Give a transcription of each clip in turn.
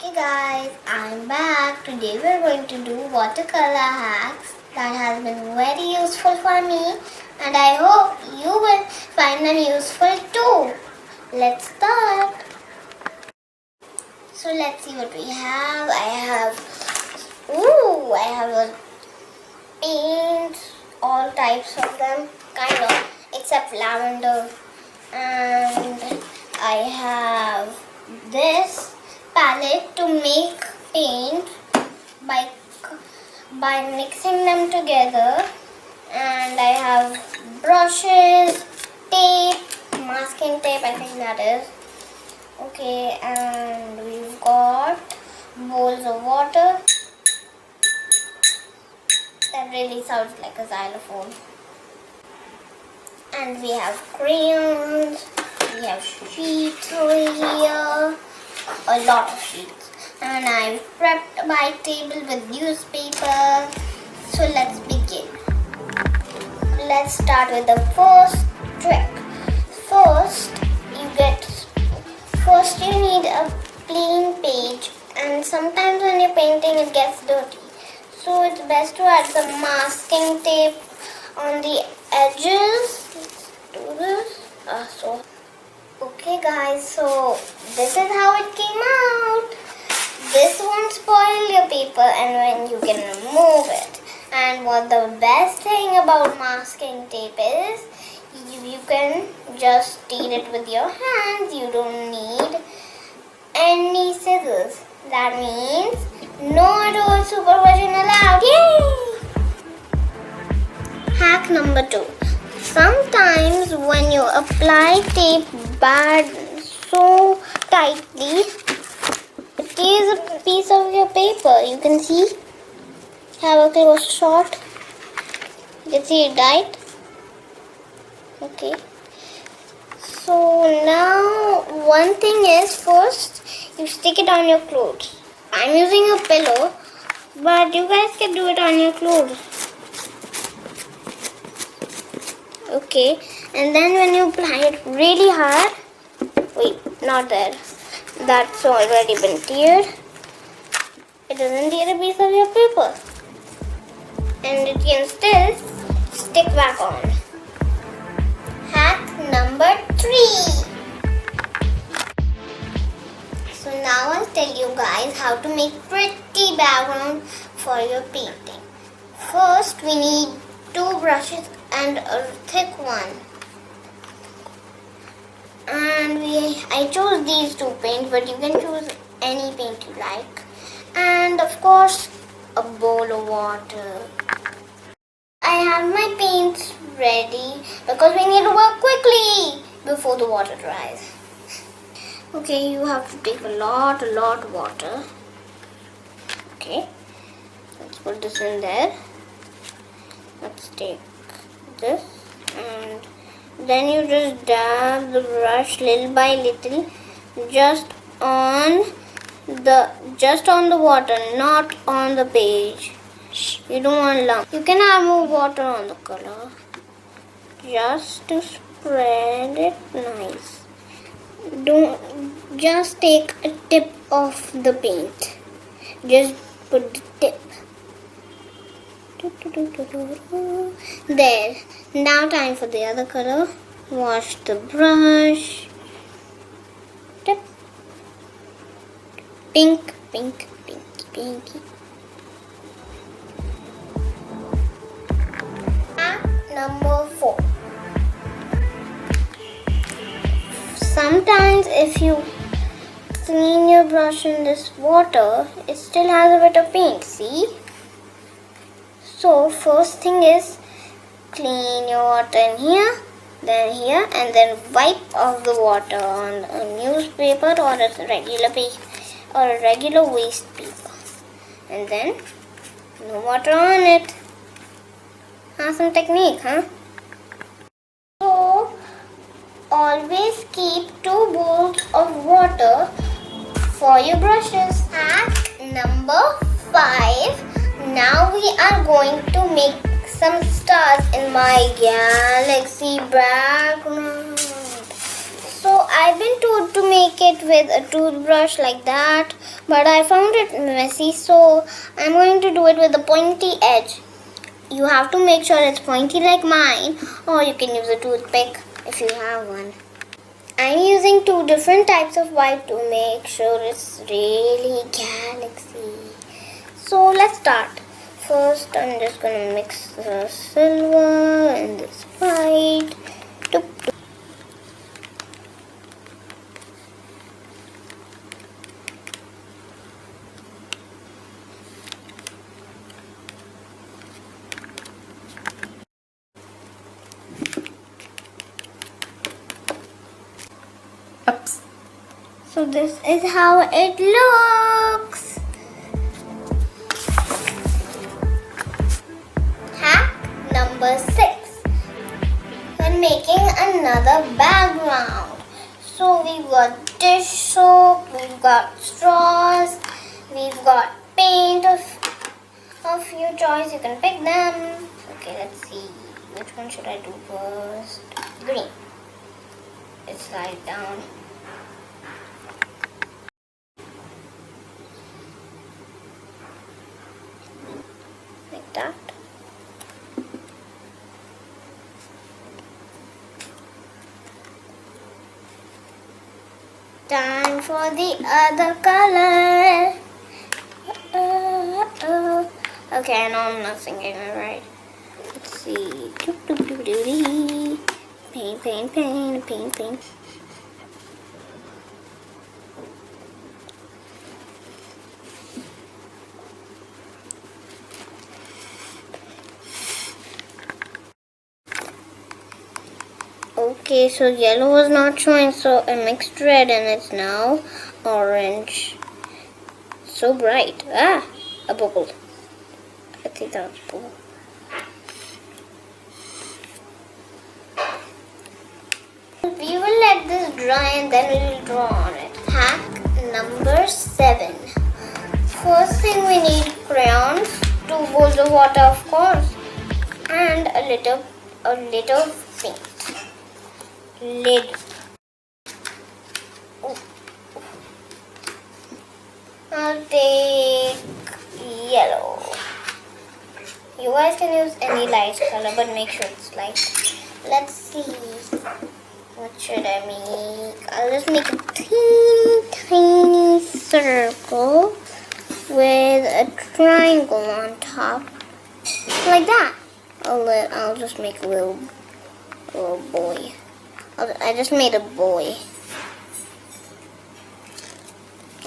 Hey guys, I'm back. Today we're going to do watercolor hacks that has been very useful for me and I hope you will find them useful too. Let's start. So let's see what we have. I have a paint, all types of them, kind of, except lavender. And I have this palette to make paint by mixing them together, and I have brushes, tape, masking tape, I think that is. Okay, and we've got bowls of water. That really sounds like a xylophone. And we have crayons, we have sheets over here, a lot of sheets. And I've prepped my table with newspaper. So let's begin. Let's start with the first trick. First you need a clean page, and sometimes when you're painting it gets dirty. So it's best to add some masking tape on the edges. Let's do this. Okay guys, so this is how it came out. This won't spoil your paper and when you can remove it. And what the best thing about masking tape is, you can just steal it with your hands. You don't need any scissors. That means no adult supervision allowed. Yay! Hack number 2. Sometimes when you apply tape so tightly, it tears a piece of your paper. You can see. Have a close shot. You can see it tight. Okay. So now one thing is, first you stick it on your clothes. I'm using a pillow, but you guys can do it on your clothes. Okay, and then when you apply it really hard, wait, not there, that's already been teared. It doesn't tear a piece of your paper, and it can still stick back on. Hack number 3. So now I'll tell you guys how to make pretty background for your painting. First we need 2 brushes and a thick one. And I chose these 2 paints, but you can choose any paint you like. And of course, a bowl of water. I have my paints ready because we need to work quickly before the water dries. Okay, you have to take a lot of water. Okay, let's put this in there. Let's take this, and then you just dab the brush little by little just on the water, not on the page. You don't want lump. You can have more water on the color just to spread it nice. Don't just take a tip of the paint. Just put the tip. There. Now time for the other color. Wash the brush. Tip. Pink, pink, pinky, pinky. Hack number 4. Sometimes if you clean your brush in this water, it still has a bit of paint, see? So first thing is, clean your water in here, then here, and then wipe off the water on a newspaper or a regular waste paper. And then no water on it. Awesome technique, huh? So always keep 2 bowls of water for your brushes. Hack number 5. Now we are going to make some stars in my galaxy background. So I've been told to make it with a toothbrush like that, but I found it messy, so I'm going to do it with a pointy edge. You have to make sure it's pointy like mine, or you can use a toothpick if you have one. I'm using 2 different types of white to make sure it's really galaxy. So let's start. First, I'm just gonna mix the silver and this white. Doop, doop. Oops. So this is how it looks. Hack number 6. We're making another background. So we've got dish soap, we've got straws, we've got paint of your choice. You can pick them. Okay, let's see. Which one should I do first? Green. It slides down. Like that. Time for the other color. Okay, I know I'm not singing it right. Let's see. Paint, paint, paint, paint, paint. Okay, so yellow was not showing, so I mixed red and it's now orange. So bright. Ah, a bubble. I think that was a bubble. We will let this dry and then we will draw on it. Hack number 7. First thing we need crayons, 2 bowls of water of course, and a little paint. Lid. I'll take yellow. You guys can use any light color, but make sure it's light. Let's see. What should I make? I'll just make a tiny circle with a triangle on top. Like that. I'll just make a little boy. I just made a boy.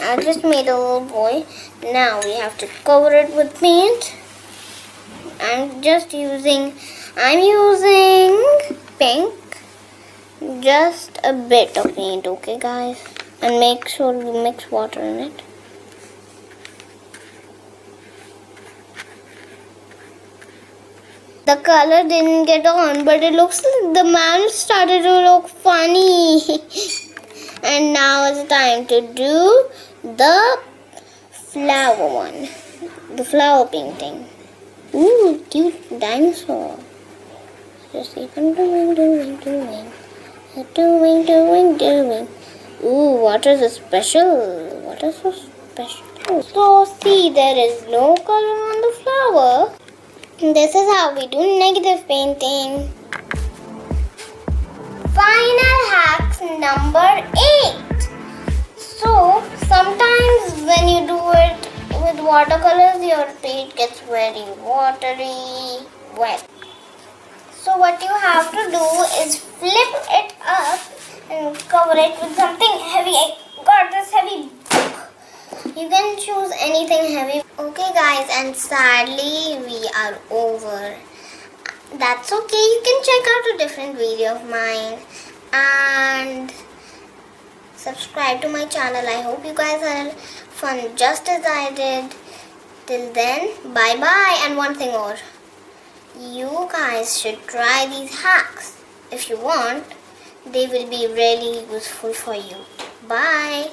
I just made a little boy. Now we have to cover it with paint. I'm using pink. Just a bit of paint, okay guys? And make sure you mix water in it. The color didn't get on, but it looks like the man started to look funny. And now it's time to do the flower one. The flower painting. Ooh, cute dinosaur. Just keep on doing. Doing. Ooh, what is special? What is so special? So see, there is no color on the flower. This is how we do negative painting. Final hacks number 8. So sometimes when you do it with watercolors, your paint gets very watery, wet. So what you have to do is flip it up and cover it with something heavy. I got this heavy book. You can choose anything heavy. Okay guys, and sadly we are over. That's okay, you can check out a different video of mine and subscribe to my channel. I hope you guys had fun just as I did. Till then, bye bye. And one thing more, you guys should try these hacks. If you want, they will be really useful for you. Bye.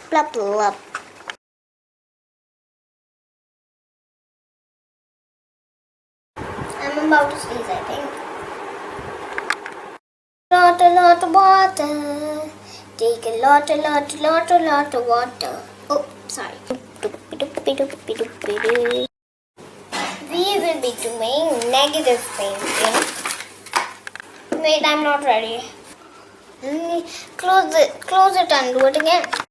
Plup plup. I'm about to sneeze, I think. lot of water. Take a lot of water. Oh, sorry. We will be doing negative painting. Wait, I'm not ready. Close it and do it again.